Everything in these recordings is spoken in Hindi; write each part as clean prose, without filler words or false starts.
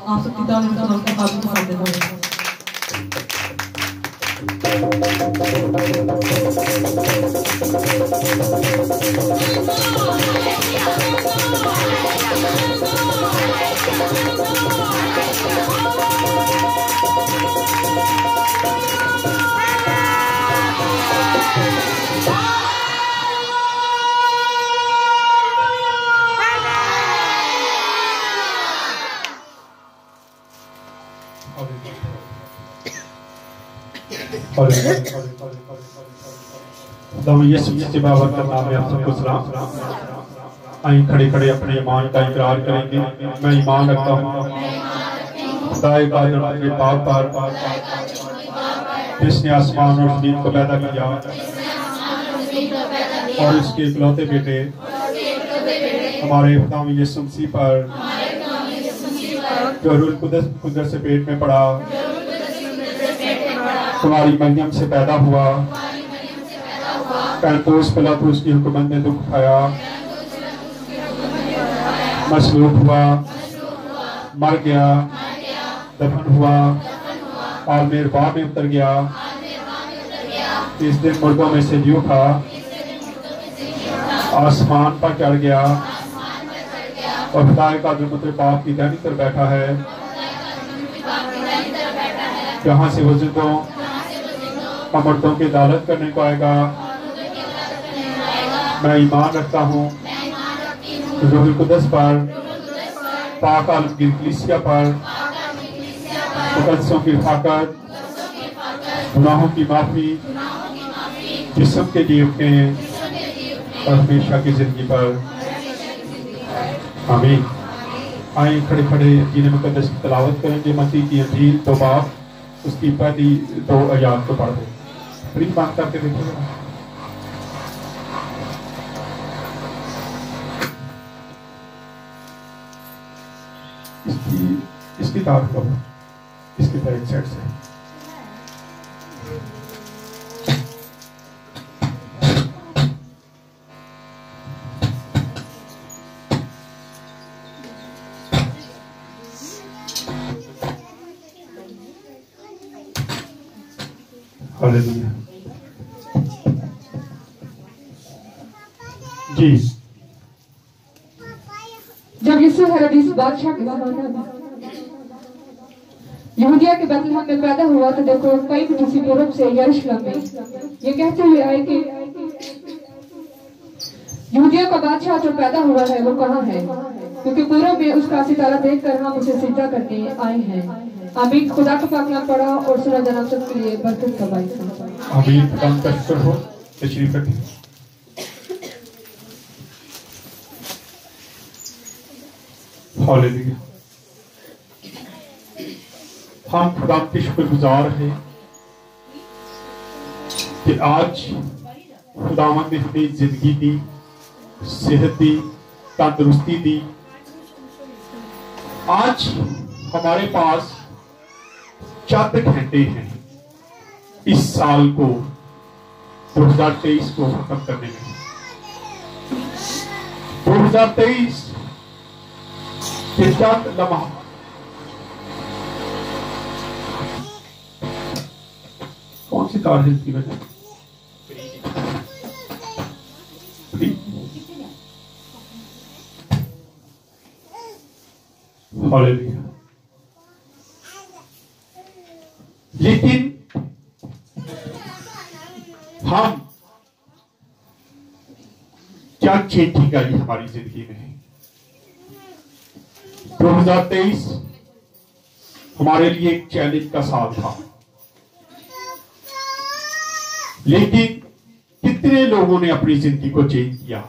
आप सबकी तारीफ का काबिल करते हैं। बाबत का नाम है, आप सबको सलाम। आइए खड़े खड़े अपने ईमान का इकरार करेंगे। मैं ईमान रखता हूँ खुदाए कादिर के पाक पर, जिसने आसमान और ज़मीन को पैदा किया और इसके इकलौते बेटे हमारे खुदा यीशु मसीह पर, जो रूह कुदरत से पेट में पड़ा, तुम्हारी मरियम से पैदा हुआ, पैंतोस पिलातुस की हुकूमत ने दुख उठाया, मसलूब हुआ, मर गया, दफन हुआ और मेरबा में उतर गया। इस दिन मुर्दों में से जी उठा, आसमान पर चढ़ गया और खुदा का पाप की दाहिनी तरफ बैठा है, जहाँ से वो जिंदों और मर्दों की अदालत करने को आएगा। मैं ईमान रखता हूँ रूह कुदस पर, पाक आलमगीर कलीसिया पर, मुकद्दसों की ताकत, गुनाहों की माफी, जिस्म के जी उठने और हमेशा की जिंदगी पर। आमीन। आइए खड़े खड़े जीने मुकद्दस की तलावत करेंगे। मसीह की अंजील तो बाप, उसकी पहली 2 आयात को पढ़ दे। प्लीज बात करके देखिएगा। इसकी तार करो, इसकी तरह साइड से। हालेलुया। जी, जब यीशु हेरोदेस बादशाह के जमाने में यहूदिया के बैतलहम में पैदा हुआ, तो देखो कई फरीसी पूर्व से यरूशलेम में ये कहते हुए आए कि यहूदिया का बादशाह जो पैदा हुआ है वो कहाँ है, क्योंकि पूर्व में उसका सितारा देखकर हम उसे सिजदा करने आए हैं। आमीन। खुदा का पाक नाम पढ़ा और सुना जनाब सबके लिए बरकत का बाइस। आमीन। काम कर हो तशरीफ रखिए। हालेलुया। हम खुदा के शुक्रगुजार हैं कि आज खुदावंद ने हमें जिंदगी दी, सेहत दी, तंदुरुस्ती दी। आज हमारे पास चंद घंटे हैं इस साल को 2023 को खत्म करने में। 2023 के चंद लम्हा कौन सी कार है इसकी वजह? हालेलुया। लेकिन हम क्या चेंजिंग आई हमारी जिंदगी में? 2023 हमारे लिए एक चैलेंज का साल था, लेकिन कितने लोगों ने अपनी जिंदगी को चेंज किया?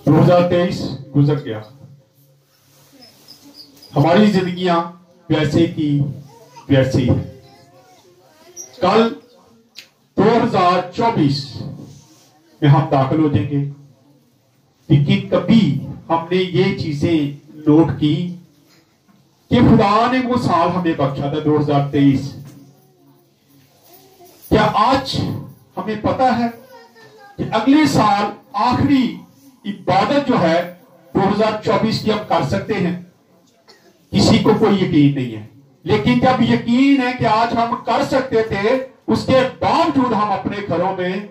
2023 गुजर गया, हमारी जिंदगियां वैसे की वैसी है। कल 2024 में हम दाखिल हो जाएंगे, लेकिन कभी हमने ये चीजें नोट की कि खुदा ने वो साल हमें बख्शा था 2023। क्या आज हमें पता है कि अगले साल आखिरी इबादत जो है 2024 की हम कर सकते हैं? किसी किसी को कोई यकीन नहीं है। लेकिन जब यकीन है कि आज हम कर सकते थे, उसके बावजूद हम अपने घरों में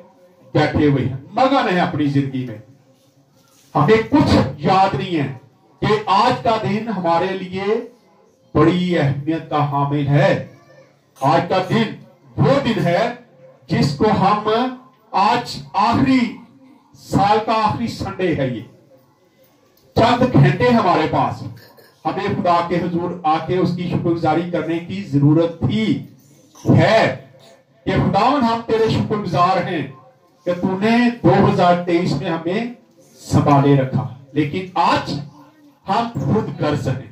बैठे हुए हैं, मगन है अपनी जिंदगी में। हमें कुछ याद नहीं है कि आज का दिन हमारे लिए बड़ी अहमियत का हामिल है। आज का दिन वो दिन है जिसको हम आज आखिरी साल का आखिरी संडे है। ये चंद घंटे हमारे पास, हमें खुदा के हुजूर आके उसकी शुक्रगुजारी करने की जरूरत थी है कि खुदावन हम तेरे शुक्रगुजार हैं कि तूने 2023 में हमें संभाले रखा। लेकिन आज हम खुद गर्ज हैं,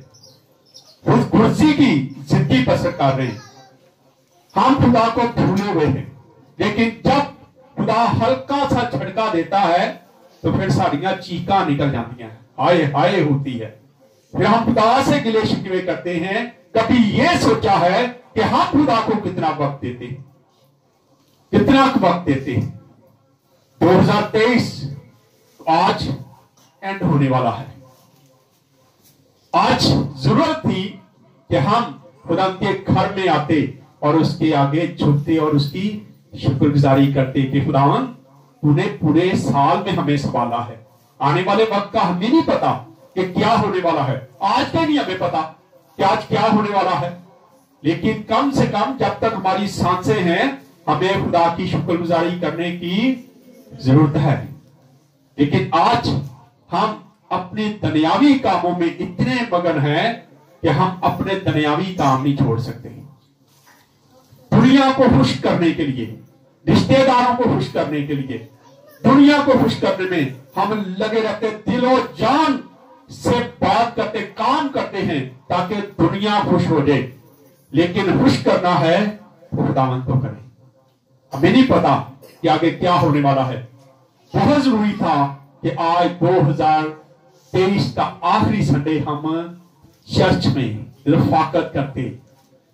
खुद कुर्सी की जिंदगी बसर कर रहे हैं। हम खुदा को भूले हुए हैं। लेकिन जब खुदा हल्का सा झटका देता है तो फिर साड़ियां चीखा निकल जाती हैं, हाय हाय होती है। फिर हम खुदा से गिले शिकवे करते हैं। कभी ये सोचा है कि हम खुदा को कितना वक्त देते हैं, कितना वक्त देते हैं। 2023 आज एंड होने वाला है। आज जरूरत थी कि हम खुदा के घर में आते और उसके आगे झुकते और उसकी शुक्रगुजारी करते कि खुदावन तूने पूरे साल में हमें संभाला है। आने वाले वक्त का हमें नहीं पता कि क्या होने वाला है, आज का नहीं हमें पता कि आज क्या होने वाला है। लेकिन कम से कम जब तक हमारी सांसें हैं हमें खुदा की शुक्रगुजारी करने की जरूरत है। लेकिन आज हम अपने दुनियावी कामों में इतने मगन हैं कि हम अपने दुनियावी काम नहीं छोड़ सकते। दुनिया को खुश करने के लिए, रिश्तेदारों को खुश करने के लिए, दुनिया को खुश करने में हम लगे रहते, दिलो जान से बात करते, काम करते हैं ताकि दुनिया खुश हो जाए। लेकिन खुश करना है तो खुदावन तो करे। हमें नहीं पता कि आगे क्या होने वाला है। बहुत जरूरी था कि आज 2023 का आखिरी संडे हम चर्च में रफाकत करते,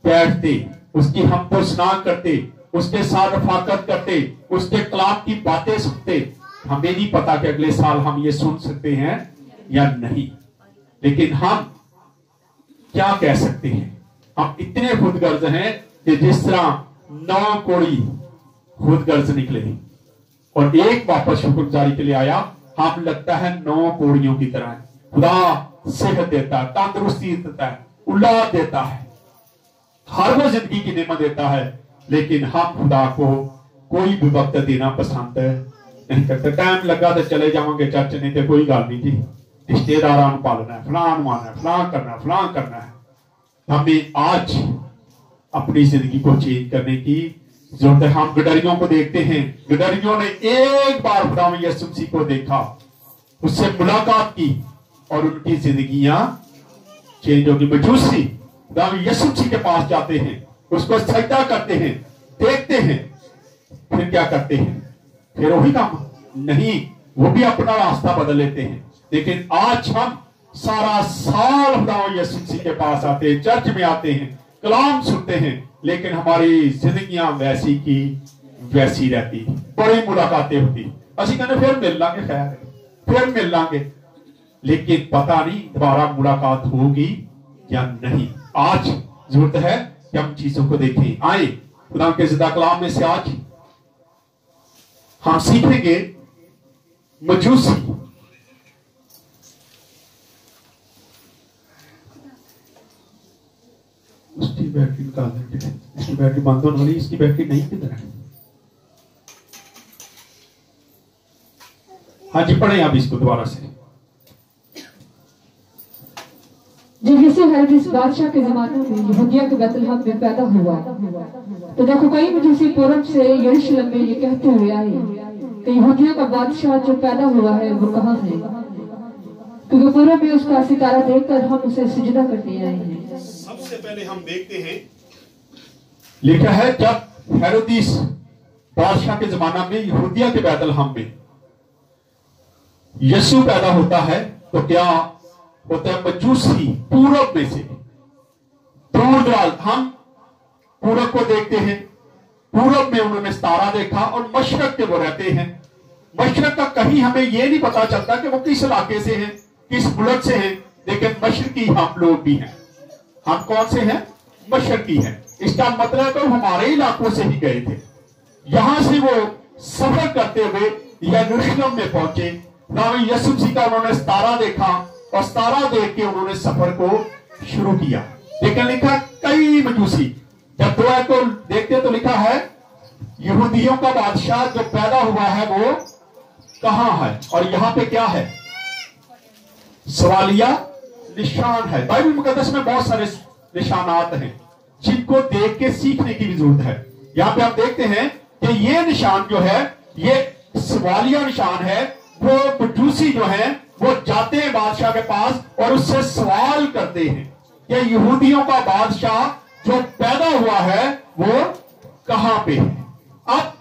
बैठते, उसकी हम तो स्नान करते, उसके साथ रफाकत करते, उसके कलाम की बातें सुनते। हमें नहीं पता कि अगले साल हम ये सुन सकते हैं या नहीं। लेकिन हम क्या कह सकते हैं, हम इतने खुदगर्ज हैं कि जिस तरह 9 कोड़ी खुदगर्ज निकले और एक वापस शुक्रगुजारी के लिए आया, हम लगता है 9 कोड़ियों की तरह है। खुदा सेहत देता है, तंदुरुस्ती देता है, औलाद देता है, हर वो जिंदगी की नेमत देता है। लेकिन हम खुदा को कोई भी वक्त देना पसंद नहीं करते। टाइम लगा तो चले जाओगे चर्च, नहीं तो कोई गल नहीं जी, रिश्तेदार पालना है, फलान माना है, फलान करना है, फलान करना है। हमें आज अपनी जिंदगी को चेंज करने की जरूरत है। हम गडरियों को देखते हैं, गडरियों ने एक बार खुदा यीशु मसीह को देखा, उससे मुलाकात की और उनकी जिंदगियां चेंज होगी। मजूसी खुदा यीशु मसीह के पास जाते हैं, उसको सजदा करते हैं, देखते हैं, फिर क्या करते हैं, फिर वही काम नहीं, वो भी अपना रास्ता बदल लेते हैं। लेकिन आज हम सारा साल खुदा यीशु मसीह के पास आते हैं, चर्च में आते हैं, कलाम सुनते हैं, लेकिन हमारी जिंदगियां वैसी की वैसी रहती। बड़ी मुलाकातें होती, असि कहते फिर मिल लांगे, खैर फिर मिल लांगे, लेकिन पता नहीं दोबारा मुलाकात होगी या नहीं। आज जरूरत है कि हम चीजों को देखें। आए खुदा के जिंदा कलाम में से आज हम सीखेंगे मजूसी। उसकी बैटरी निकाल देते हैं, इसकी बैटरी बंद होने वाली, इसकी बैटरी नहीं किधर है। हाँ जी, पढ़े आप इसको दोबारा से। जब यीशु हेरोदेस बादशाह के जमाने में यहूदिया के बैतलहम में पैदा हुआ तो देखो कई मजूसी पूरब से यरूशलेम में ये कहते हुए आए कि यहूदियों का बादशाह जो पैदा हुआ है वो कहाँ है, क्योंकि पूरब में उसका सितारा देखकर हम उसे सिजदा करने आए हैं। सबसे पहले हम देखते हैं, लिखा है जब हेरोदेस बादशाह के जमाना में यहूदिया के बैतलहम में यीशु पैदा होता है तो क्या होता है, मजूसी पूरब में से दूर दराज। हम पूरब को देखते हैं, पूरब में उन्होंने सितारा देखा और मशरक के वो रहते हैं। मशरक का कहीं हमें यह नहीं पता चलता कि वो किस इलाके से हैं, किस मुल्क से हैं, लेकिन मशरकी हम लोग भी हैं। हम कौन से हैं? मशरकी हैं। इसका मतलब तो हमारे इलाकों से ही गए थे। यहां से वो सफर करते हुए यरूशलेम में पहुंचे। नाम यीशु मसीह का उन्होंने सितारा देखा और सितारा देख के उन्होंने सफर को शुरू किया। लेकिन लिखा कई मजूसी जब दुआ को देखते तो लिखा है यहूदियों का बादशाह जो पैदा हुआ है वो कहां है, और यहां पे क्या है? सवालिया निशान है। बाइबल मुकद्दस में बहुत सारे निशानात हैं जिनको देख के सीखने की भी जरूरत है। यहां पे आप देखते हैं कि ये निशान जो है ये सवालिया निशान है। वो मजूसी जो है वो जाते हैं बादशाह के पास और उससे सवाल करते हैं कि यहूदियों का बादशाह जो पैदा हुआ है वो कहां पे है। अब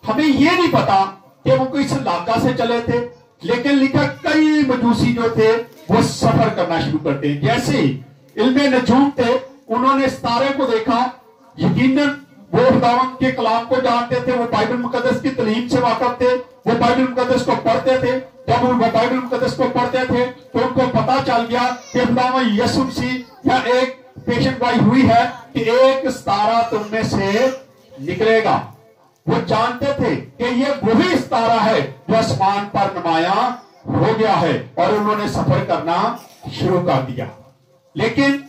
हमें ये नहीं पता कि वो किस इलाका से चले थे, लेकिन लिखा कई मजूसी जो थे वो सफर करना शुरू करते हैं। जैसे इल्मे नजूम थे, उन्होंने सितारे को देखा, यकीनन वो खुदावंद के कलाम को जानते थे, वो बाइबल मुकद्दस की तालीम से वाकिफ थे, वो बाइबल मुकद्दस को पढ़ते थे। जब वो बाइबल मुकद्दस को पढ़ते थे तो उनको पता चल गया कि खुदावंद यीशु मसीह या एक पेशेंट गोई हुई है कि एक सितारा तुम में से निकलेगा। वो जानते थे कि ये वही सितारा है जो आसमान पर नुमाया हो गया है, और उन्होंने सफर करना शुरू कर दिया। लेकिन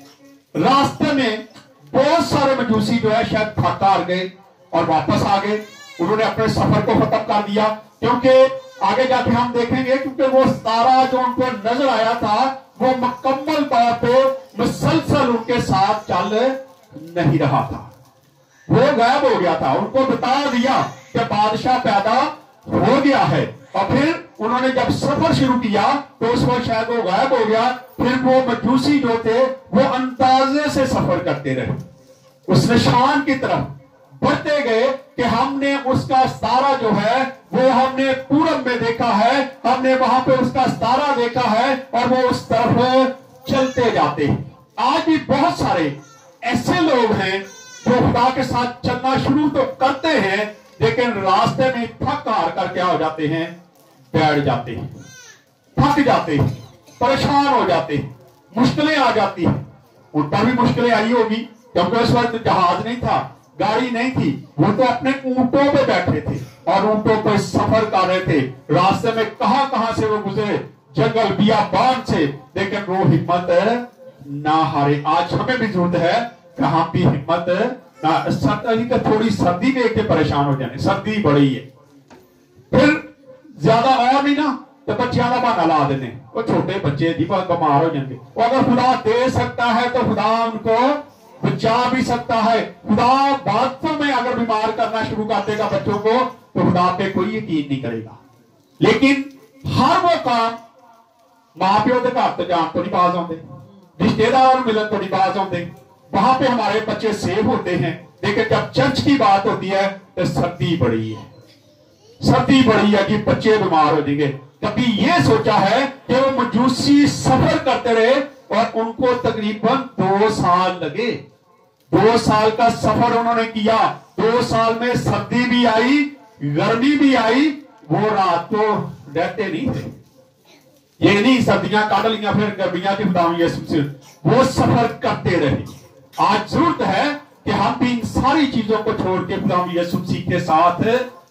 रास्ते में बहुत सारे मजूसी जो है शायद थक हार गए और वापस आ गए। उन्होंने अपने सफर को खत्म कर दिया, क्योंकि आगे जाके हम देखेंगे क्योंकि वो सितारा जो उनको नजर आया था वो मुकम्मल तौर पे मुसलसल उनके साथ चल नहीं रहा था, वो गायब हो गया था। उनको बता दिया कि बादशाह पैदा हो गया है, और फिर उन्होंने जब सफर शुरू किया तो उस वक्त शायद वो गायब हो गया। फिर वो मजूसी जो थे वो अंदाजे से सफर करते रहे, उस निशान की तरफ बढ़ते गए कि हमने उसका सितारा जो है वो हमने पूरब में देखा है, हमने वहां पे उसका सितारा देखा है, और वो उस तरफ चलते जाते हैं। आज भी बहुत सारे ऐसे लोग हैं जो खुदा के साथ चलना शुरू तो करते हैं, लेकिन रास्ते में थक हार कर क्या हो जाते हैं? बैठ जाते हैं, थक जाते हैं, परेशान हो जाते हैं, मुश्किलें आ जाती हैं। उन पर भी मुश्किलें आई होगी, क्योंकि उस वक्त जहाज नहीं था, गाड़ी नहीं थी, वो तो अपने ऊंटों पे बैठे थे और ऊंटों पे सफर कर रहे थे। रास्ते में कहां कहां से वो गुजरे, जंगल बियाबान से, लेकिन वो हिम्मत ना हारे। आज हमें भी जरूरत है कि हम भी हिम्मत ना, तो थोड़ी सर्दी देख के परेशान हो जाए, सर्दी बड़ी है, फिर ज्यादा और नहीं ना तो बच्चियां का बहाना ला देने, वो छोटे बच्चे जी बीमार हो जाएंगे। वो अगर खुदा दे सकता है तो खुदा उनको बचा भी सकता है। खुदा वास्तव में अगर बीमार करना शुरू कर देगा बच्चों को तो खुदा पे कोई यकीन नहीं करेगा। लेकिन हर वो काम मां प्यो के घर तो जान तो नहीं बाज आते, रिश्तेदार मिलन तो नहीं बाज आते, वहां पे हमारे बच्चे सेफ होते हैं। लेकिन जब चर्च की बात होती है तो सर्दी बड़ी है, सर्दी बड़ी है कि बच्चे बीमार हो जाएंगे। कभी ये सोचा है कि वो मजूसी सफर करते रहे और उनको तकरीबन 2 साल लगे। 2 साल का सफर उन्होंने किया। 2 साल में सर्दी भी आई, गर्मी भी आई, वो रात को रहते नहीं थे। ये नहीं सर्दियां काट लिया फिर गर्मियां की बताऊं, ये वो सफर करते रहे। आज जरूरत है कि हम भी इन सारी चीजों को छोड़ के खुदावंद यीशु मसीह के साथ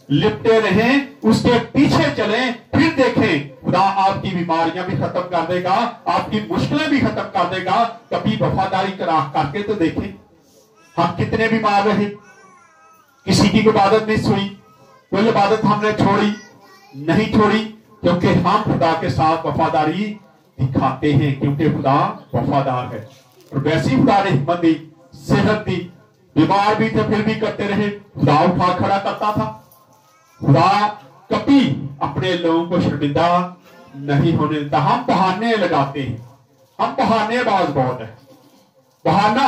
लिपटे रहें, उसके पीछे चलें, फिर देखें खुदा आपकी बीमारियां भी खत्म कर देगा, आपकी मुश्किलें भी खत्म कर देगा। कभी वफादारी करके तो देखें हम कितने बीमार रहे, किसी की इबादत नहीं सुनी, कोई इबादत हमने छोड़ी नहीं छोड़ी, क्योंकि हम खुदा के साथ वफादारी दिखाते हैं, क्योंकि खुदा वफादार है। और वैसे ही खुदा ने हिम्मत दी, सेहत दी, बीमार भी थे फिर भी करते रहे, खुदा उठा खड़ा करता था। खुदा कभी अपने लोगों को शर्मिंदा नहीं होने देता। हम बहाने लगाते हैं, हम बहानेबाज बहुत है। बहाना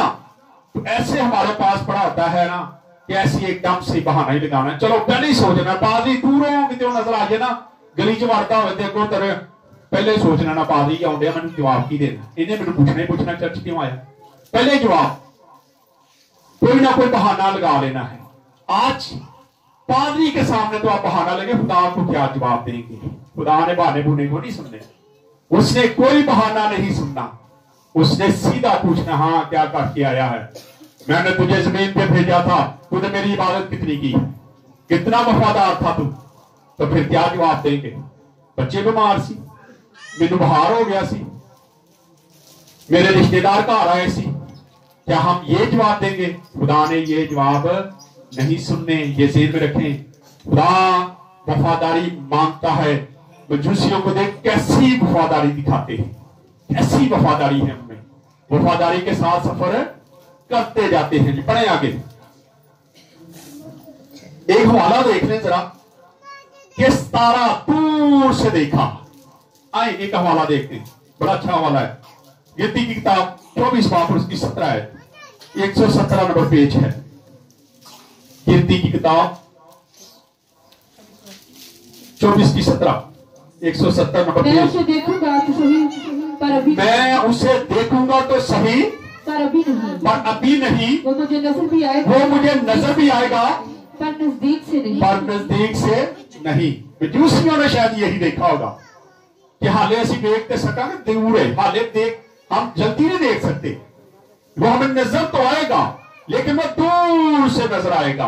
तो ऐसे हमारे पास पड़ा होता है ना कि ऐसी एकदम से बहाना ही लगाना, चलो पहले ही सोचना, बाजी दूरों कितने नजर आ जाए ना, गली च वड़ता हो देखो तेरे पहले सोचना ना बाजी आउंडे मैंने जवाब की देना, इन्हें मैंने पूछना ही पूछना चर्च क्यों आया, पहले जवाब कोई ना कोई बहाना लगा लेना है। आज पादरी के सामने तो आप बहाना लगे, खुदा को क्या जवाब देंगे? खुदा ने बहाने बुने को नहीं सुनने, उसने कोई बहाना नहीं सुनना, उसने सीधा पूछना, हाँ क्या करके आया है? मैंने तुझे जमीन पे भेजा था, तूने मेरी इबादत कितनी की, कितना वफादार था तू? तो फिर क्या जवाब देंगे? बच्चे बीमार सी, मैनू बुखार हो गया सी, मेरे रिश्तेदार घर आए सी, क्या हम ये जवाब देंगे? खुदा ने ये जवाब नहीं सुनने, ये जेल में रखें। खुदा वफादारी मांगता है। मजूसियों को देख कैसी वफादारी दिखाते हैं, कैसी वफादारी है उनमें, वफादारी के साथ सफर करते जाते हैं। पढ़े आगे, एक हवाला देख लें जरा, कि तारा दूर से देखा। आए एक हवाला देखते हैं, बड़ा अच्छा हवाला है। गिनती की किताब 24 बाब उसकी 17 है, 117 नंबर पेज है। गिनती की किताब 24 की 17, 170 नंबर पेज। मैं उसे देखूंगा तो सही, पर अभी मैं उसे देखूंगा तो सही, पर अभी नहीं, पर अभी नहीं। वो मुझे नजर भी आएगा, वो मुझे नजर भी आएगा, पर नजदीक से नहीं। पर नजदीक से नहीं। मजूसियों ने शायद यही देखा होगा कि हाले असी देख तो सका, दूर है, हाले देख, हम जल्दी नहीं देख सकते। वो हमें नजर तो आएगा, लेकिन वो दूर से नजर आएगा,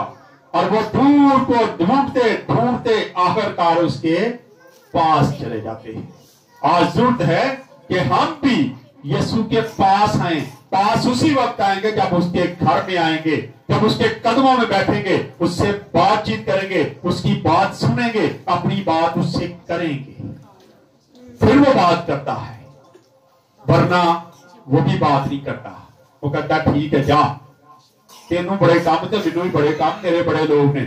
और वो दूर को ढूंढते ढूंढते आखिरकार उसके पास चले जाते हैं। आज जरूरत है कि हम भी यीशु के पास आए। पास उसी वक्त आएंगे जब उसके घर में आएंगे, जब उसके कदमों में बैठेंगे, उससे बातचीत करेंगे, उसकी बात सुनेंगे, अपनी बात उससे करेंगे, फिर वो बात करता है, वरना वो भी बात नहीं करता। वो कहता ठीक है जा, तेनू बड़े काम थे, मैनू भी बड़े काम, मेरे बड़े लोग ने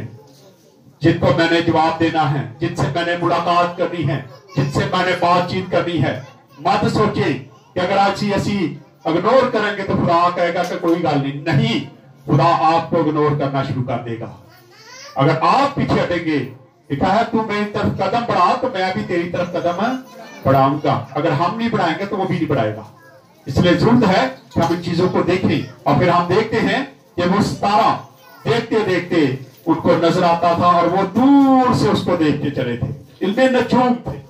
जिनको मैंने जवाब देना है, जिनसे मैंने मुलाकात करनी है, जिनसे मैंने बातचीत करनी है। मत सोचे कि अगर आज असी इग्नोर करेंगे तो खुदा कहेगा कि कोई गल नहीं। नहीं, खुदा आपको इग्नोर करना शुरू कर देगा। अगर आप पीछे हटेंगे, लिखा है तू मेरी तरफ कदम बढ़ा तो मैं भी तेरी तरफ कदम बढ़ाऊंगा। अगर हम नहीं बढ़ाएंगे तो वो भी नहीं बढ़ाएगा। इसलिए जरूरत है कि हम इन चीजों को देखें। और फिर हम देखते हैं कि वो सितारा देखते देखते उनको नजर आता था, और वो दूर से उसको देखते चले थे। इनमें नजूम थे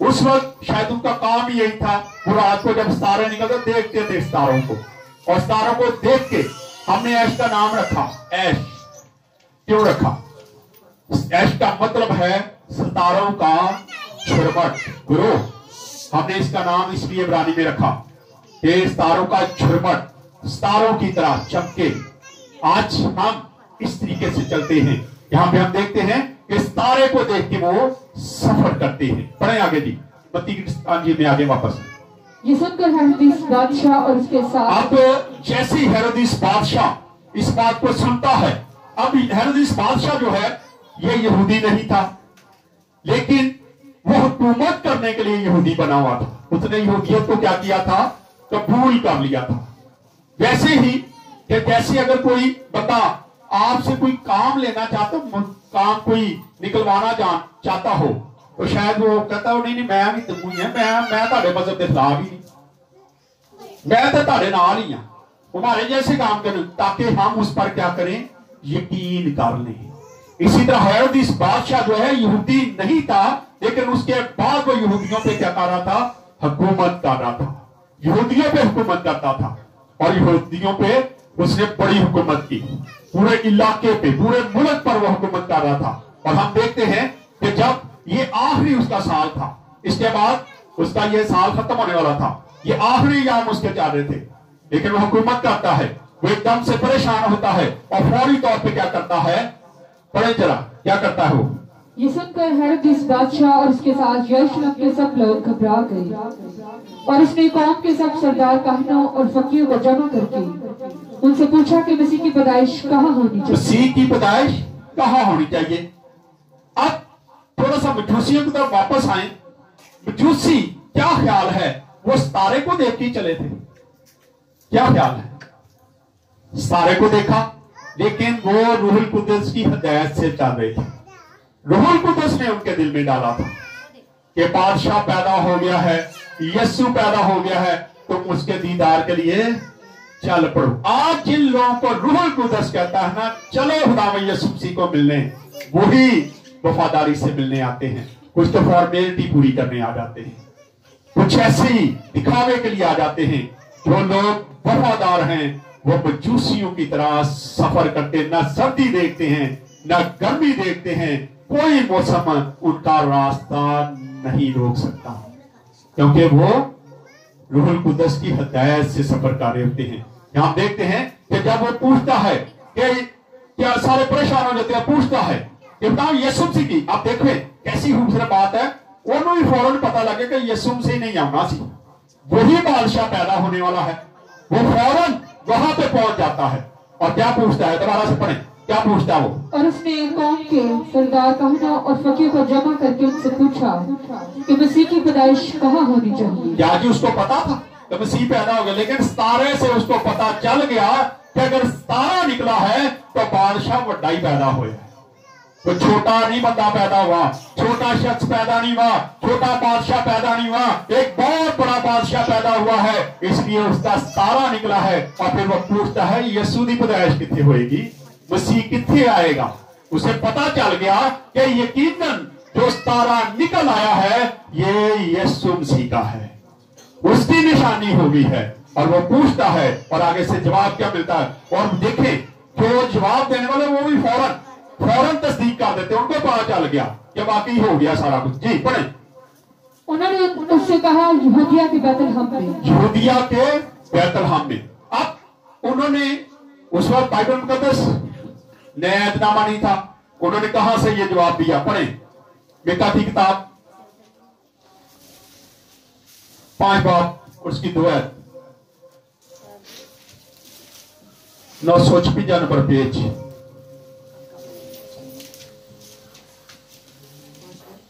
उस वक्त, शायद उनका काम ही यही था। वो रात को जब सितारे निकलते देखते थे सितारों को, और सितारों को देख के हमने ऐश का नाम रखा। ऐश क्यों रखा? ऐश का मतलब है सितारों का झुरमट, ग्रोह। हमने इसका नाम इसलिए इब्रानी में रखा कि सितारों का झुरमट सितारों की तरह चमके। आज हम इस तरीके से चलते हैं। यहां पे हम देखते हैं कि सितारे को देख के वो सफर करते हैं। पढ़े आगे जी, मत्ती की अंजील में आगे वापस। ये सुनकर हेरोदिस बादशाह और उसके साथ, अब जैसे ही हेरोदिस बादशाह इस बात को सुनता है, अब हेरोदिस बादशाह जो है ये यहूदी नहीं था, लेकिन वो हुकूमत करने के लिए यहूदी बना हुआ था। उसने यहूदियत को क्या किया था? कबूल कर लिया था। वैसे ही कि जैसे अगर कोई बता आपसे कोई काम लेना चाहता, काम कोई निकलवाना चाहता हो, तो शायद वो कहता हो नहीं नहीं मैं भी तुम ही है, मैं ताड़े मजहब के खिलाफ ही नहीं, मैं तो ताड़े नाल ही हूं, हमारे जैसे काम करें, ताकि हम उस पर क्या करें? यकीन कर लें। इसी तरह हेरोदिस बादशाह जो है यहूदी नहीं था, लेकिन उसके बाद वो यहूदियों पे क्या कर रहा था? हुकूमत कर रहा था। यहूदियों पे हुकूमत करता था, और यहूदियों पे उसने बड़ी हुकूमत की। पूरे इलाके पे, पूरे मुल्क पर वो हुकूमत कर रहा था। और हम देखते हैं कि जब ये आखिरी उसका साल था, इसके बाद उसका ये साल खत्म होने वाला था, ये आखिरी याम उसके चल रहे थे, लेकिन वो हुकूमत करता है। वो एकदम से परेशान होता है और फौरी तौर पे क्या करता है? पढ़े जरा, क्या करता है वो? ये सुनकर हेरोदिस बादशाह और उसके साथ यरूशलेम के सब लोग घबरा गए, और उसने कौम के सब सरदार, काहनों और फकीरों को जमा करके उनसे पूछा कि मसीह की पैदाइश कहाँ होनी चाहिए? मसीह की पैदाइश कहाँ होनी चाहिए? अब थोड़ा सा मजूसियों की तरफ वापस आए। मजूसी क्या ख्याल है? वो सितारे को देख के चले थे। क्या ख्याल है? सितारे को देखा, लेकिन वो रूहुल कुद्दस की हिदायत से चल रहे थे। रूहुल कुद्दस ने उनके दिल में डाला था कि बादशाह पैदा हो गया है, यीशु पैदा हो गया है, तुम उसके दीदार के लिए चल पड़ो। आज जिन लोगों को रूहुल कुद्दस कहता है ना, चलो खुदावंद यीशु मसीह को मिलने, वही वफादारी से मिलने आते हैं। कुछ तो फॉर्मेलिटी पूरी करने आ जाते हैं, कुछ ऐसे ही दिखावे के लिए आ जाते हैं, जो लोग वफादार हैं वो मजूसियों की तरह सफर करते, ना सर्दी देखते हैं ना गर्मी देखते हैं, कोई मौसम उनका रास्ता नहीं रोक सकता, क्योंकि वो रूहुल कुद्दस की हिदायत से सफर कर रहे होते हैं। यहां देखते हैं कि जब वो पूछता है कि क्या, सारे परेशान हो जाते हैं, पूछता है कि बताओ यीशु मसीह की, आप देखें कैसी खूबसूरत बात है, उन्होंने भी फौरन पता लगे कि यीशु मसीह नहीं आना सी, वही बादशाह पैदा होने वाला है। वो फौरन वहां पे पहुंच जाता है और क्या पूछता है, दोबारा से पढ़ें, क्या पूछता है वो? और उसने कौम के सरदार कहनों और फकीर को जमा करके उनसे पूछा कि मसीह की पैदाइश कहाँ होनी चाहिए। क्या जी उसको पता था कि मसीह पैदा हो गया, लेकिन सितारे से उसको पता चल गया कि अगर सितारा निकला है तो बादशाह बड़ा ही पैदा हुआ है। तो छोटा नहीं बंदा पैदा हुआ, छोटा शख्स पैदा नहीं हुआ, छोटा बादशाह पैदा नहीं हुआ, एक बहुत बड़ा बादशाह पैदा हुआ है, इसलिए उसका सितारा निकला है। और फिर वो पूछता है यीशु की पैदाइश कितनी होएगी, मसीह कितने आएगा। उसे पता चल गया कि यकीनन जो सितारा निकल आया है ये यीशु मसीह का है, उसकी निशानी हो गई है। और वो पूछता है और आगे से जवाब क्या मिलता है, और देखें जो जवाब देने वाले वो भी फौरन तस्दीक कर देते, उनको पता चल गया कि वाकई हो गया सारा कुछ। जी पढ़े। उन्होंने उससे कहा यहूदिया के बैतलहम में, यहूदिया के बैतलहम में। अब उन्होंने उस वक्त बाइबल मुकद्दस नया ऐतनामा नहीं था, उन्होंने कहां से ये जवाब दिया, पढ़े मीका की किताब 5 बाब उसकी 2 आयत 956 नंबर पेज,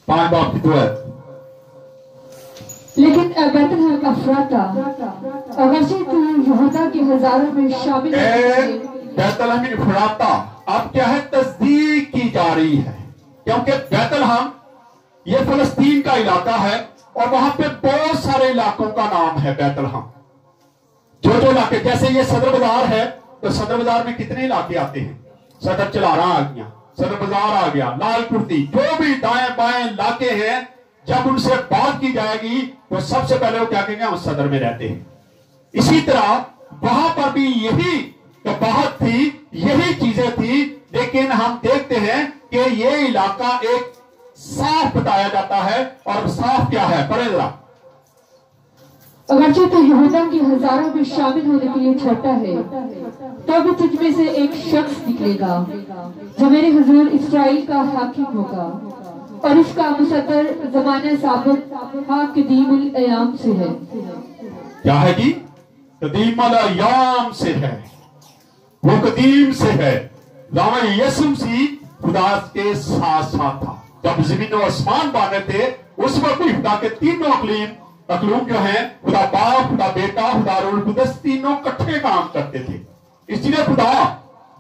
5 बाब की 2 आयत। लेकिन बैतलहम अफराता, अगरचे तू यहूदा के हजारों में शामिल है, बैतलहम अफराता अब क्या है, तस्दीक की जा रही है, क्योंकि बैतलहम ये फलस्तीन का इलाका है और वहां पे बहुत सारे इलाकों का नाम है बैतलहम। जो इलाके, जैसे ये सदर बाजार है तो सदर बाजार में कितने इलाके आते हैं, सदर चलारा आ गया, सदर बाजार आ गया, लाल कुर्ती, जो भी दाएं बाएं इलाके हैं, जब उनसे बात की जाएगी तो सबसे पहले वो क्या कहेंगे, हम सदर में रहते हैं। इसी तरह वहां पर भी यही तो बात थी, यही चीजें थी, लेकिन हम देखते हैं कि ये इलाका एक साफ बताया जाता है, और साफ क्या है, पढ़े जरा। अगरचे तू यहूदा के हजारों में शामिल होने के लिए छोटा है, तो भी तुझ में से एक शख्स निकलेगा जो मेरे हुजूर इस्राएल का हाकिम होगा, और इसका मुसद्दर ज़माने साबित हाँ कदीमुल अयाम से है। क्या है जी, कदीमुल अयाम से है, वो कदीम से है। यीशु मसीह खुदा के साथ साथ था, जब जमीन और आसमान बने थे उस वक्त भी खुदा के तीनों अकलूम जो हैं, खुदा बाप, खुदा बेटा, खुदा रूह कुद्दस, तीनों इकट्ठे काम करते थे। इसलिए खुदा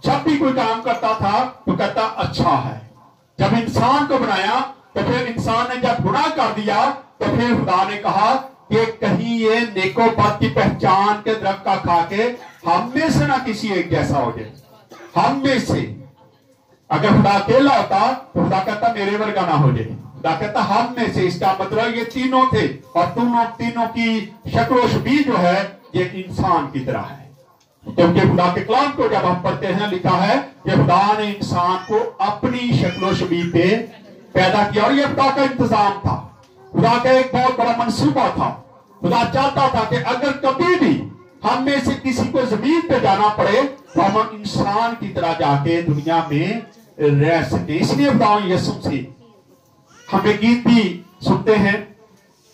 जब भी कोई काम करता था तो कहता अच्छा है। जब इंसान को बनाया तो फिर इंसान ने जब गुनाह कर दिया तो फिर खुदा ने कहा कि कहीं ये नेको बद की पहचान के दरख्त का खा के हम में से ना किसी एक जैसा हो जाए। हम में से अगर खुदा अकेला होता तो खुदा कहता मेरे वर्गा ना हो जाए, खुदा कहता हम में से। इसका मतलब ये तीनों थे, और तीनों की शक्ल शबीह जो है ये इंसान की तरह है, क्योंकि खुदा के कलाम को जब हम पढ़ते हैं लिखा है कि खुदा ने इंसान को अपनी शक्ल शबीह पे पैदा किया, और ये खुदा का इंतजाम था, खुदा का एक बहुत बड़ा मंसूबा था। खुदा चाहता था कि अगर कभी भी हम में से किसी को जमीन पे जाना पड़े तो हम इंसान की तरह जाके दुनिया में रह सके। इसलिए खुदा यीशु से हमें गीत भी सुनते हैं,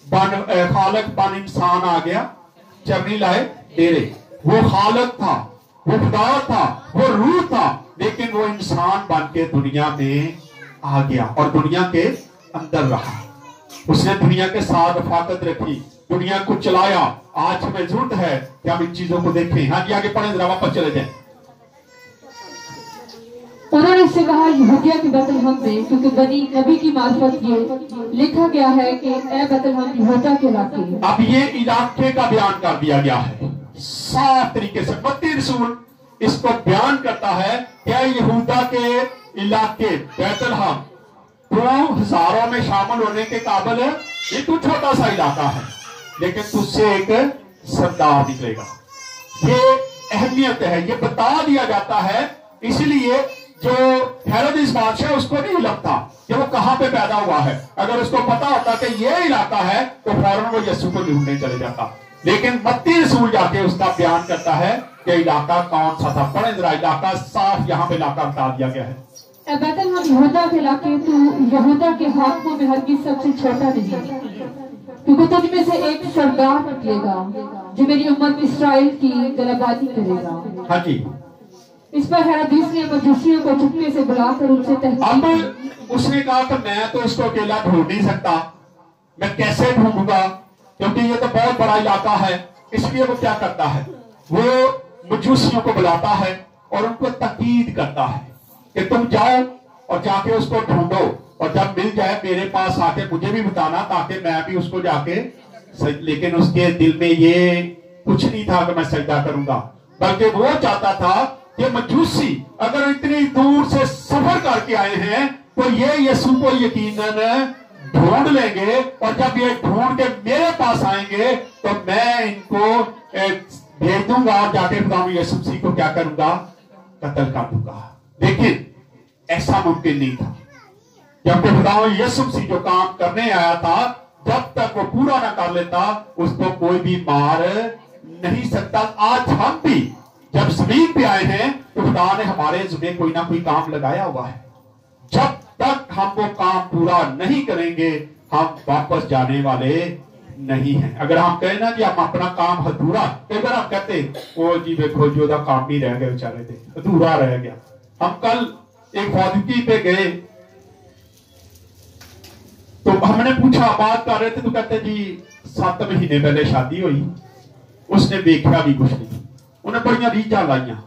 खालक बन इंसान आ गया, चरनी लाए डेरे। वो खालक था, वो खुदा था, वो रूह था, लेकिन वो इंसान बन के दुनिया में आ गया और दुनिया के अंदर रहा। उसने दुनिया के साथ रफाकत रखी, दुनिया को चलाया। आज हमें जरूरत है कि हम इन चीजों को देखें। हाँ जी आगे पढ़ें, जरा वापस चले जाएं। उन्होंने इससे कहा यहूदिया के बैतलहम में, क्योंकि बनी नबी की मार्फत ये लिखा गया है कि ए बैतलहम यहूदा के इलाके। अब ये इलाके का बयान कर दिया गया है साफ तरीके से। मत्ती रसूल इसको बयान करता है क्या यहूदा के इलाके बैतलहम तो हजारों में शामिल होने के काबिल है। ये तो छोटा सा इलाका है, लेकिन तुझसे एक सरदार निकलेगा। ये अहमियत है, ये बता दिया जाता है। इसलिए जो हेरोदेस बादशाह उसको नहीं लगता कि वो कहां पे पैदा हुआ है। अगर उसको पता होता कि ये इलाका है तो फौरन वो यीशु को ढूंढने चले जाता। लेकिन मत्ती रसूल जाके उसका बयान करता है कि इलाका कौन सा था। पढ़े जरा, इलाका साफ यहाँ पे इलाका बता दिया गया है। बैतलहम यहूदा के इलाके, तो यहूदा के हाकिमों में हरगिज़ सबसे छोटा नहीं, क्योंकि तुझ में से एक सरदार निकलेगा जो मेरी उम्मत इस्राएल की गलबाजी करेगा। हाँ जी। इस पर हेरोदेस ने मजूसियों को चुपके से बुलाकर उनसे अब उसने कहा कि मैं तो इसको अकेला ढूंढ नहीं सकता, मैं कैसे ढूंढूंगा, क्योंकि ये तो बहुत बड़ा इलाका है। इसलिए वो क्या करता है, वो मजूसियों को बुलाता है और उनको ताकीद करता है कि तुम जाओ और जाके उसको ढूंढो, और जब मिल जाए मेरे पास आके मुझे भी बताना, ताकि मैं भी उसको जाके। लेकिन उसके दिल में ये कुछ नहीं था कि मैं सजदा करूंगा, बल्कि वो चाहता था कि मजूसी अगर इतनी दूर से सफर करके आए हैं तो ये यीशु को यकीनन ढूंढ लेंगे, और जब ये ढूंढ के मेरे पास आएंगे तो मैं इनको भेज दूंगा और जाके खुदा यीशु मसीह को क्या करूंगा, कत्ल कर दूंगा। लेकिन ऐसा मुमकिन नहीं था। जब खुदा यीशु मसीह जो काम करने आया था, जब तक वो पूरा ना कर लेता उसको कोई भी मार नहीं सकता। आज हम भी जब जमीन पे आए हैं तो खुदा ने हमारे जिम्मे कोई ना कोई काम लगाया हुआ है। जब तक हम वो काम पूरा नहीं करेंगे हम वापस जाने वाले नहीं हैं। अगर हम कहें ना जी हम अपना काम अधूरा, कई बार हम कहते ओ जी देखो जो काम भी रह गया बेचारे थे, अधूरा रह गया। हम कल एक फौजी पे गए तो हमने पूछा, बात कर रहे थे तो कहते जी 7 महीने पहले शादी हुई, उसने देखा भी कुछ नहीं, उन्हें बड़िया रीझां लाइया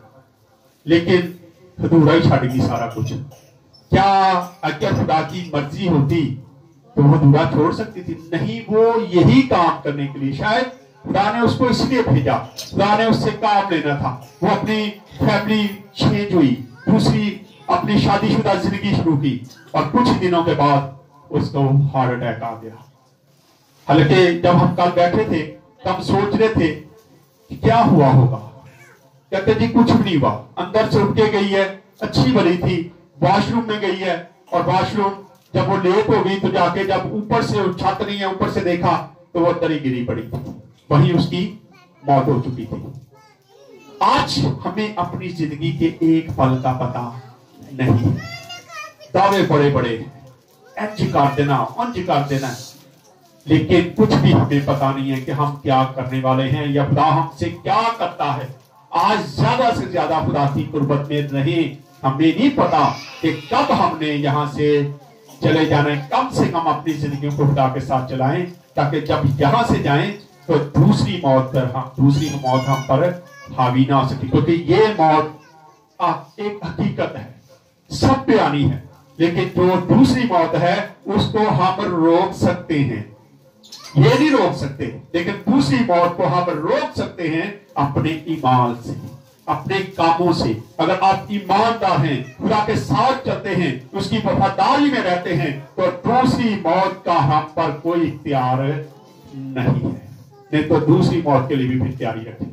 लेकिन अधूरा ही छड़ गई सारा कुछ। क्या अगर खुदा की मर्जी होती तो वो अधूरा छोड़ सकती थी? नहीं, वो यही काम करने के लिए शायद खुदा ने उसको इसलिए भेजा, खुदा ने उससे काम लेना था। वो अपनी फैमिली चेंज हुई, दूसरी अपनी शादीशुदा जिंदगी शुरू की, और कुछ दिनों के बाद उसको हार्ट अटैक आ गया। हालांकि जब हम कल बैठे थे तब सोच रहे थे कि क्या हुआ होगा, कहते जी कुछ भी नहीं हुआ, अंदर से उठ के गई है, अच्छी भली थी, वॉशरूम में गई है, और वॉशरूम जब वो लेट हो गई तो जाके जब ऊपर से छत नहीं है ऊपर से देखा तो वो अंदर ही गिरी पड़ी थी, वहीं उसकी मौत हो चुकी थी। आज हमें अपनी जिंदगी के एक पल का पता नहीं है, दावे बड़े बड़े इंज कर देना उंज कर देना, लेकिन कुछ भी हमें पता नहीं है कि हम क्या करने वाले हैं या खुदा हमसे क्या करता है। आज ज्यादा से ज्यादा खुदा की कुर्बत में रहें। हमें नहीं पता कि कब हमने यहाँ से चले जाना है। कम से कम अपनी जिंदगी को खुदा के साथ चलाएं, ताकि जब यहाँ से जाएं तो दूसरी मौत हम पर हावी ना हो सके, क्योंकि ये मौत एक हकीकत है, सब पे आनी है। लेकिन जो दूसरी मौत है उसको हम रोक सकते हैं, ये नहीं रोक सकते, लेकिन दूसरी मौत को हम रोक सकते हैं अपने ईमान से, अपने कामों से। अगर आप ईमानदार हैं, खुदा के साथ चलते हैं, उसकी वफादारी में रहते हैं, तो दूसरी मौत का हम पर कोई इख्तियार नहीं है। नहीं तो दूसरी मौत के लिए भी फिर तैयारी रखें।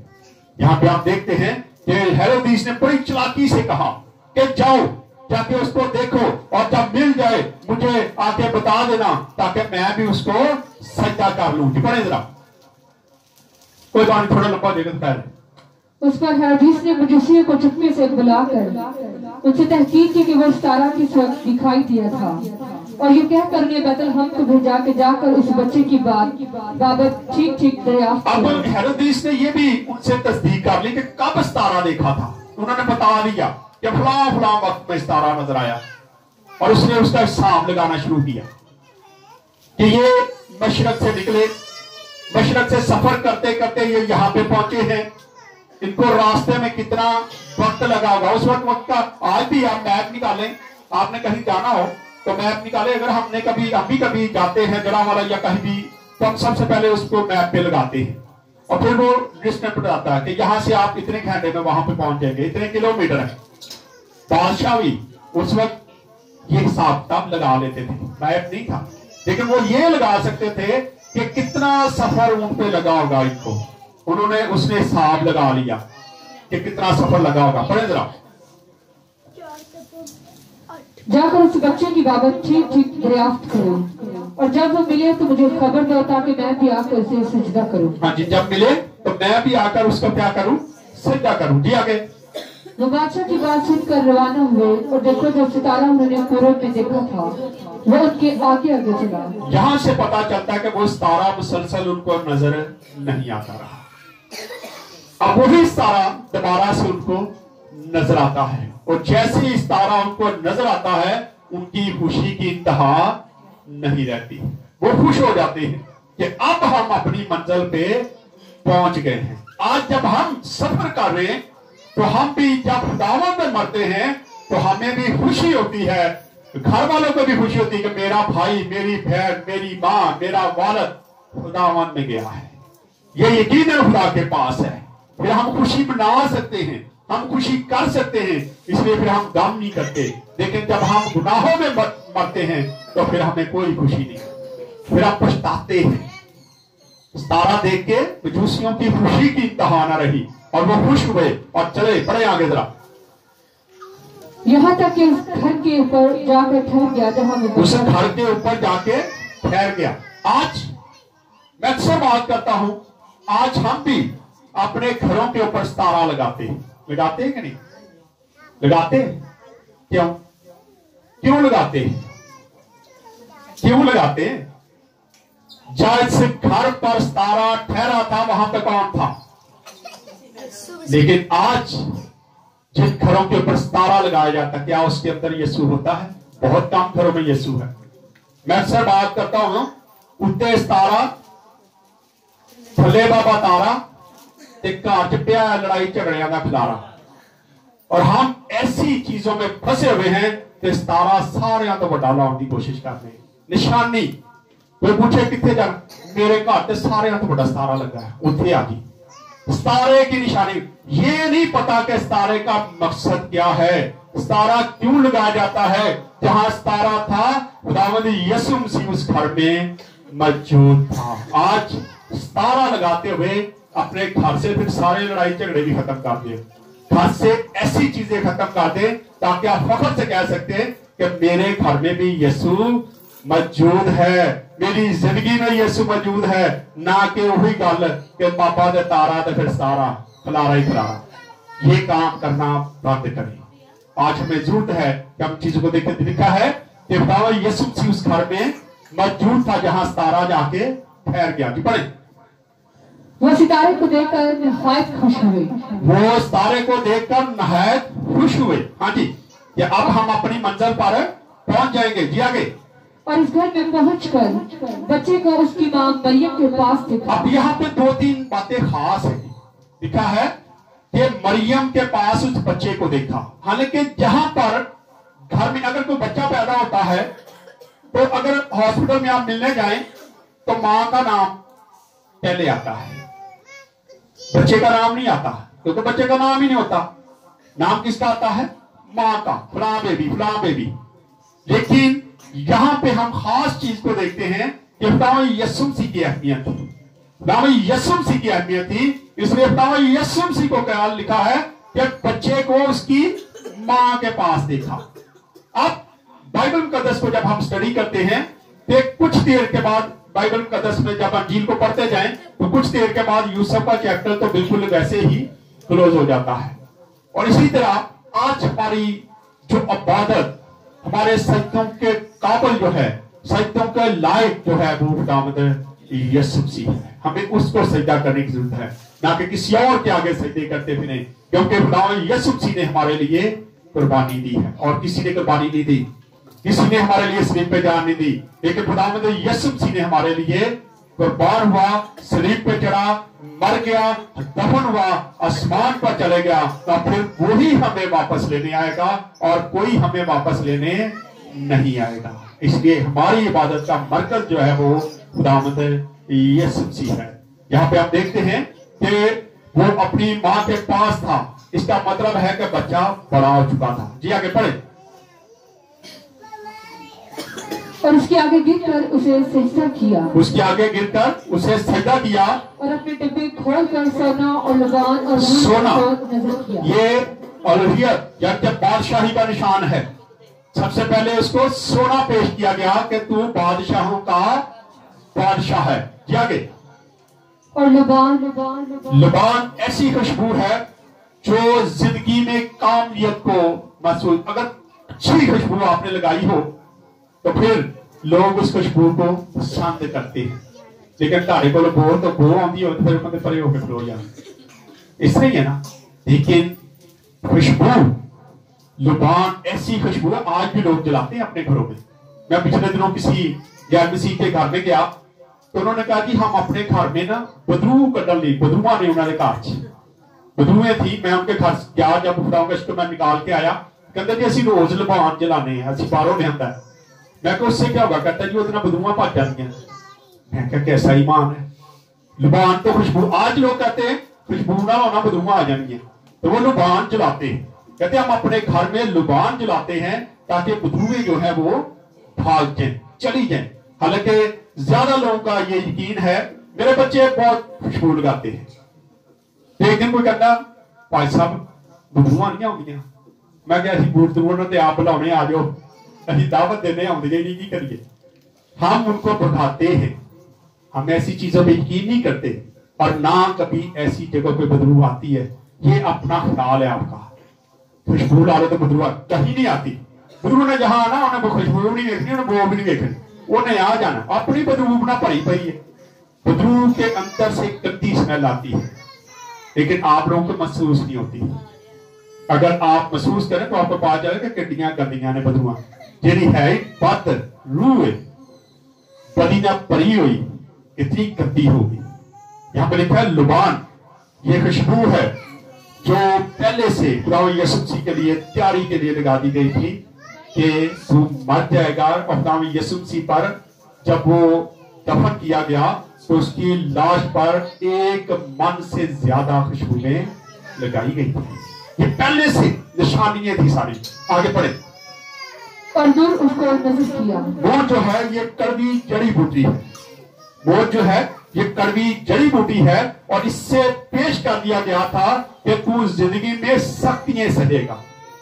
यहाँ पे आप देखते हैं कि हेरोदेस ने बड़ी चालाकी से कहा कि जाओ जाके उसको देखो, और जब मिल जाए मुझे आके बता देना, ताकि मैं भी उसको सजदा कर लूं। पढ़े जरा, कोई बात थोड़ा लंबा देगा तो। उस पर हेरोदेस ने मजूसियों को चुपके से बुलाकर उनसे तहकीक की कि वो सितारा किस वक्त दिखाई दिया था, और ये कहकर उन्हें बैतलहम को भेजा कि जाकर उस बच्चे की बाबत ठीक दरियाफ्त। अब हेरोदेस ने ये भी उनसे तस्दीक कर ली कि कब सितारा देखा था। उन्होंने बता दिया कि फलां वक्त में सितारा नजर आया, और उसने उसका हिसाब लगाना शुरू किया कि ये मशरक से निकले, मशरक से सफर करते करते ये यहाँ पे पहुंचे हैं, इनको रास्ते में कितना वक्त लगा होगा। उस वक्त का आज भी आप मैप निकालें, आपने कहीं जाना हो तो मैप निकाले। अगर हम भी कभी जाते हैं जड़ावाला या कहीं भी, तो हम सबसे पहले उसको मैप पे लगाते हैं, और फिर वो लिस्ट में बताता है कि यहाँ से आप इतने घंटे में वहां पे पहुंच जाएंगे, इतने किलोमीटर है। बादशाह भी उस वक्त ये हिसाब किताब लगा लेते थे, मैप नहीं था, लेकिन वो ये लगा सकते थे कि कितना सफर उन पे लगा होगा इनको, उन्होंने उसने हिसाब लगा लिया कि कितना सफर लगा होगा। पढ़े जरा। जाकर उस बच्चे की बाबत ठीक ठीक दरियाफ्त करो, और जब वो मिले तो मुझे खबर दो ताकि मैं भी आकर उसे सजदा करूं। हाँ जी, जब मिले तो मैं भी आकर उसको क्या करूं? सजदा करूं। जी आगे। वो बादशाह की बात सुनकर रवाना हुए, और देखो जो सितारा उन्होंने पूरब में देखा था वो उनके आगे आगे चला। यहां से पता चलता है कि वो सितारा मुसलसल उनको नजर नहीं आता रहा। अब वही सितारा दोबारा से उनको नजर आता है, और जैसे ही सितारा उनको नजर आता है उनकी खुशी की इंतहा नहीं रहती। वो खुश हो जाते हैं कि अब हम अपनी मंजिल पे पहुंच गए हैं। आज जब हम सफर कर रहे हैं तो हम भी जब खुदावंद में मरते हैं तो हमें भी खुशी होती है, घर वालों को भी खुशी होती है कि मेरा भाई, मेरी बहन, मेरी माँ, मेरा वालिद खुदावंद में गया है। ये यकीन खुदा के पास है, फिर हम खुशी मना सकते हैं, हम खुशी कर सकते हैं, इसलिए फिर हम गम नहीं करते। लेकिन जब हम गुनाहों में मरते हैं तो फिर हमें कोई खुशी नहीं, फिर हम पछताते हैं। सितारा देख के मजूसियों की खुशी की इंतहा न रही, और वो खुश हुए और चले। बड़े आगे जरा। यहाँ तक कि उस घर के ऊपर जाकर ठहर गया जहाँ उस घर के ऊपर जाके ठहर गया। आज मैं अक्सर बात करता हूं, आज हम भी अपने घरों के ऊपर सितारा लगाते हैं। लगाते हैं कि नहीं लगाते? क्यों क्यों लगाते हैं? क्यों लगाते हैं? जिस घर पर सितारा ठहरा था वहां पे कौन था? लेकिन आज जिन घरों के ऊपर सितारा लगाया जाता है, क्या उसके अंदर यीशु होता है? बहुत कम घरों में यीशु है। मैं अक्सर बात करता हूं, उत्ते सितारा, थले बाबा तारा, ते घर च पिया लड़ाई झगड़िया का खिलारा। और हम ऐसी चीजों में फंसे हुए हैं कि सितारा सारे तो वड्डा लाने की कोशिश कर रहे हैं। निशानी कोई पूछे कितने जा, मेरे घर से सारे तो वड्डा सितारा लगा है, उत्थे आ गई। सितारे की निशानी, ये नहीं पता कि सितारे का मकसद क्या है, सितारा क्यों लगाया जाता है। जहां सितारा था खुदावंद यीशु मसीह उस घर में मौजूद था। आज सितारा लगाते हुए अपने घर से फिर सारे लड़ाई झगड़े भी खत्म कर दे, घर से ऐसी चीजें खत्म कर दे ताकि आप फख्र से कह सकते हैं कि मेरे घर में भी यीशु मौजूद है, मेरी जिंदगी में यीशु मौजूद है। ना कि वही गल कि पापा दे तारा तो फिर सारा खलारा ही खलारा। ये काम करना बंद करें। आज हमें जरूरत है कि हम चीजों को देखते। लिखा है कि यीशु मसीह उस घर में मौजूद था जहां सितारा जाके ठहर गया। जी पढ़े। वो सितारे को देखकर नहायत खुश हुए। वो सितारे को देखकर नहायत खुश हुए। हाँ जी, कि अब हम अपनी मंजिल पर पहुंच जाएंगे। जी आगे। और इस घर में पहुंचकर बच्चे को उसकी मां मरियम के पास देखा। अब यहाँ पे दो तीन बातें खास है। लिखा है कि मरियम के पास उस बच्चे को देखा। हालांकि जहां पर घर में अगर कोई बच्चा पैदा होता है तो अगर हॉस्पिटल में आप मिलने जाएं तो मां का नाम पहले आता है, बच्चे का नाम नहीं आता, क्योंकि बच्चे का नाम ही नहीं होता। नाम किसका आता है? मां का। फलां बेबी, फलां बेबी। लेकिन यहां पे हम खास चीज को देखते हैं कि यीशु मसीह की अहमियत थी। यीशु मसीह की अहमियत थी, इसलिए यीशु मसीह को क्या लिखा है कि बच्चे को उसकी मां के पास देखा। अब बाइबल मुकद्दस को जब हम स्टडी करते हैं तो कुछ देर के बाद बाइबल मुकद्दस में जब अंजील को पढ़ते जाएं तो कुछ देर के बाद यूसुफ का चैप्टर तो बिल्कुल वैसे ही क्लोज हो जाता है। और इसी तरह आज हमारी जो इबादत, हमारे सजदों के काबिल जो है, सजदों के लायक जो है वो खुदावंद यीशु मसीह है। हमें उसको सजदा करने की जरूरत है, ना कि किसी और के आगे सजदे करते भी नहीं, क्योंकि खुदावंद यीशु मसीह ने हमारे लिए कुर्बानी दी है। और किसी ने कुर्बानी नहीं दी, किसी ने हमारे लिए सलीब पे जान नहीं दी, लेकिन खुदावंद यीशु मसीह ने हमारे लिए कुर्बान हुआ, सलीब पे चढ़ा, मर गया, दफन हुआ, आसमान पर चले गया, तो फिर वही हमें वापस लेने आएगा और कोई हमें वापस लेने नहीं आएगा। इसलिए हमारी इबादत का मरकज जो है वो खुदावंद यीशु मसीह है। यहाँ पे आप देखते हैं कि वो अपनी मां के पास था, इसका मतलब है कि बच्चा बड़ा हो चुका था। जी आगे पढ़े। और उसके आगे गिरकर उसे सजदा किया, उसके आगे गिरकर उसे सजदा किया और अपने डिब्बे खोलकर सोना और लबान और सोना, को नजर किया। ये अलूहियत या क्या बादशाही का निशान है। सबसे पहले उसको सोना पेश किया गया कि तू बादशाहों का बादशाह है। जी आगे। और लबान ऐसी खुशबू है जो जिंदगी में कामयाबियत को महसूस, अगर अच्छी खुशबू आपने लगाई हो तो फिर लोग उस खुशबू को पसंद करते हैं। लेकिन तारे को बो आती हो तो फिर बंदे परे होकर खलो जाते, इस तरह ही है ना। लेकिन खुशबू लुबान ऐसी खुशबू है आज भी लोग जलाते हैं अपने घरों में। मैं पिछले दिनों किसी गैर मसीह के घर में गया तो उन्होंने कहा कि हम अपने घर में ना बदबू कटन ली, बदबूआ ने उन्होंने घर बदबूएं थी। मैं उनके घर गया, जब खुदावंद को मैं निकाल के आया, कहते जी असि रोज लुबान जलाने हैं, असि बाहरों ले आंदा है। मैं कहा उससे क्या होगा? कहता जी उतना बदबूआ भज जाती हैं। मैं क्या कैसा ईमान है। लुबान तो खुशबू, आज लोग कहते हैं खुशबू ना होना बदबूआ आ जाएंगी, तो वो लुबान जलाते हैं। कहते हम अपने घर में लुबान जलाते हैं ताकि बदबूएं जो है वो भाग जाए, चली जाए। हालांकि ज्यादा लोगों का ये यकीन है, मेरे बच्चे बहुत खुशबू लगाते हैं। एक दिन कोई कहता भाई साहब बदबूआ नहीं आउंदियां। मैं क्या बूट दूर आप बुलाने आ जाओ, अभी दावत देने आउंदी नहीं, की करिए। हम उनको बढ़ाते हैं, हम ऐसी चीजों पे यकीन नहीं करते और ना कभी ऐसी जगह पे बदबू आती है। ये अपना ख्याल है आपका। खुशबू डालो तो बदबू कहीं नहीं आती। बदबू ने जहां आना उन्हें खुशबू नहीं देखनी, उन्हें बो भी नहीं देखनी, उन्हें आ जाना। अपनी बदबू अपना भरी पई है। बदबू के अंदर से गंदी स्मेल आती है, लेकिन आप लोगों को महसूस नहीं होती। अगर आप महसूस करें तो आपको पता चले कि किड्डियां गंदियां ने बदबू जी है बद रूह बदी ना भरी हुई इतनी गंदी होगी। यहां पर लिखा है लुबान, ये खुशबू है जो पहले से खुदा यीशु मसीह के लिए तैयारी के लिए लगा दी गई थी कि तू मर जाएगा। और खुदा यीशु मसीह पर जब वो दफन किया गया तो उसकी लाश पर एक मन से ज्यादा खुशबुएं लगाई गई थी। ये पहले से निशानियां थी सारी। आगे पढ़े। और दूर उसको नजर किया। वो जो है ये कड़वी जड़ी बूटी है, वो जो है ये कड़वी जड़ी बूटी है। और इससे पेश कर दिया गया था कि तू जिंदगी में सख्तियां सहेगा,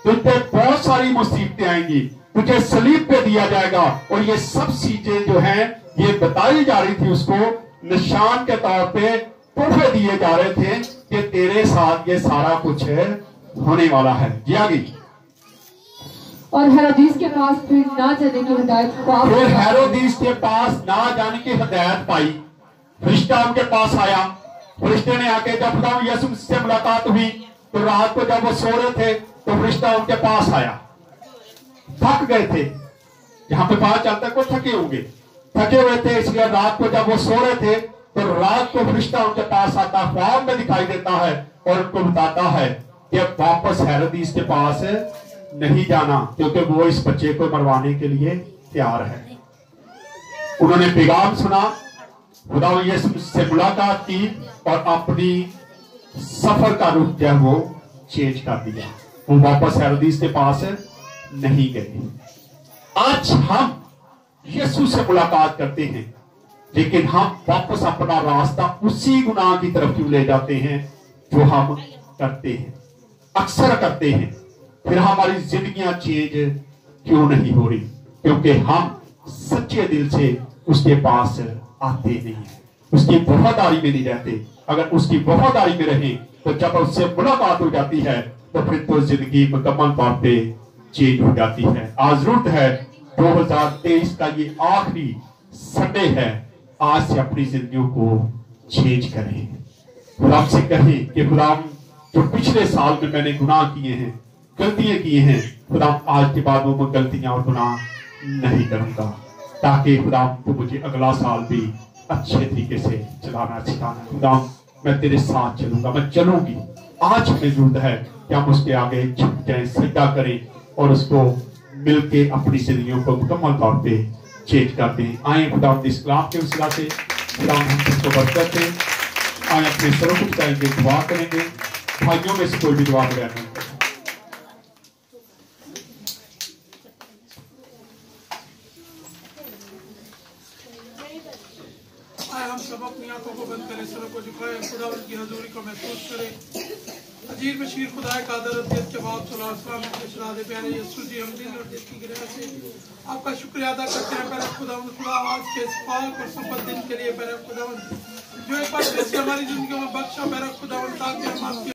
तुझ पे बहुत सारी मुसीबतें आएंगी, तुझे सलीब पे दिया जाएगा। और ये सब चीजें जो हैं ये बताई जा रही थी उसको, निशान के तौर पे तोहफे दिए जा रहे थे कि तेरे साथ ये सारा कुछ होने वाला है। जी आगे। और हेरोदीस के पास फिर ना जाने की हिदायत पाई। फिर हेरोदीस के पास ना जाने की हिदायत पाई। फरिश्ता उनके पास आया। फरिश्ते ने आके जब खुदा यीशु से मुलाकात हुई तो रात को जब वो सो रहे थे तो फरिश्ता उनके पास आया। थक गए थे, जहां पे पता चलता है को थके होंगे, थके हुए थे, इसलिए रात को जब वो सो रहे थे तो रात को फरिश्ता उनके पास आता, ख्वाब में दिखाई देता है और उनको बताता है कि अब वापस हेरोदीस के पास नहीं जाना, क्योंकि वो इस बच्चे को मरवाने के लिए तैयार है। उन्होंने पैगाम सुना, खुदा यीशु से मुलाकात की और अपनी सफर का रुख जो वो चेंज कर दिया। वो वापस हेरोदीस के पास नहीं गए। आज हम यीशु से मुलाकात करते हैं, लेकिन हम वापस अपना रास्ता उसी गुनाह की तरफ क्यों ले जाते हैं जो हम करते हैं, अक्सर करते हैं। फिर हमारी जिंदगियां चेंज क्यों नहीं हो रही? क्योंकि हम सच्चे दिल से उसके पास आते नहीं है, उसकी वफादारी में नहीं रहते। अगर उसकी वफादारी में रहें तो जब उससे मुलाकात हो जाती है तो फिर तो जिंदगी मुकम्मल तौर पे चेंज हो जाती है। आज जरूरत है 2023 का ये आखिरी संडे है, आज से अपनी जिंदगियों को चेंज करें। खुदा से कहें कि खुदा जो पिछले साल में मैंने गुनाह किए हैं, गलतियां की हैं, खुदा आज के बाद वो गलतियां और गुनाह नहीं करूंगा, ताकि खुदा तो मुझे अगला साल भी अच्छे तरीके से चलाना सिखाना। खुदा मैं तेरे साथ चलूंगा, मैं चलूंगी। आज हमें जरूरत है कि हम उसके आगे झुक जाएं, सजदा करें और उसको मिलके अपनी जिंदगियों को मुकम्मल तौर पे चेंज कर दें। आए खुदा इस कलाम के वसीला से खुदा हम सबको बरकत दें। आए अपने सरों को झुकाएंगे, दुआ करेंगे। भाइयों में से कोई भी दुआ बगैर नहीं करें। अजीर बशीर खुदाए कादर अब्दुल जवाब सल्लल्लाहु अलैहि वसल्लम के शरादे प्यारे यीशु जी हम दिल और दिल की गिरह से आपका शुक्रिया अदा करते हैं प्यारे खुदावंद खुदा आज के इस पाक और संपन्न दिन के लिए प्यारे खुदावंद जो एक बार फिर से हमारी जिंदगी में बख्शा प्यारे खुदावंद ताकि हम आपकी